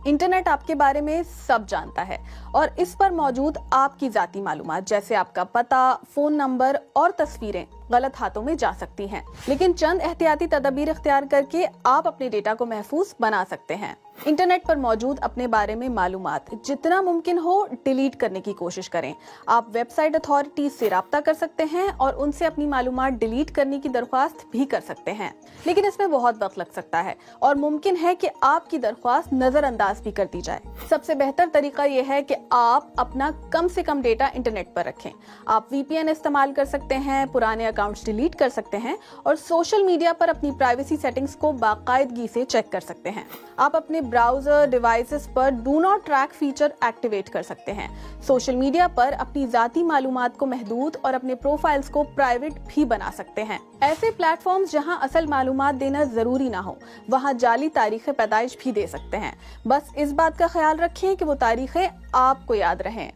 Internet आपके बारे में सब जानता है और इस पर मौजूद आपकी ذاتی मालूमात जैसे आपका पता, फोन नंबर और तस्वीरें गलत हाथों में जा सकती हैं। लेकिन चंद एहतियाती तदबीर इख्तियार करके आप अपने डेटा को महफूज बना सकते हैं। इंटरनेट पर मौजूद अपने बारे में मालूमात जितना मुमकिन हो डिलीट करने की कोशिश करें। आप वेबसाइट अथॉरिटीज से राब्ता कर सकते हैं और उनसे अपनी मालूमात डिलीट करने की दरख्वास्त भी कर सकते हैं, लेकिन इसमें बहुत वक्त लग सकता है और मुमकिन है कि आपकी दरख्वास्त नजरअंदाज भी कर दी जाए। सबसे बेहतर तरीका यह है कि आप अपना कम से कम डेटा इंटरनेट पर रखें। आप VPN इस्तेमाल कर सकते हैं, पुराने अकाउंट्स डिलीट कर सकते हैं और सोशल मीडिया पर अपनी प्राइवेसी सेटिंग्स को बाकायदगी से चेक कर सकते हैं। आप अपने ब्राउजर डिवाइसेस पर do not track feature activate कर सकते हैं। सोशल मीडिया पर अपनी ज़ाती मालूमात को महदूद और अपने प्रोफाइल्स को प्राइवेट भी बना सकते हैं। ऐसे प्लेटफॉर्म्स जहां असल मालूमात देना जरूरी ना हो, वहां जाली तारीख पैदाइश भी दे सकते हैं। बस इस बात का ख्याल रखें कि वो तारीखें आपको याद रहें।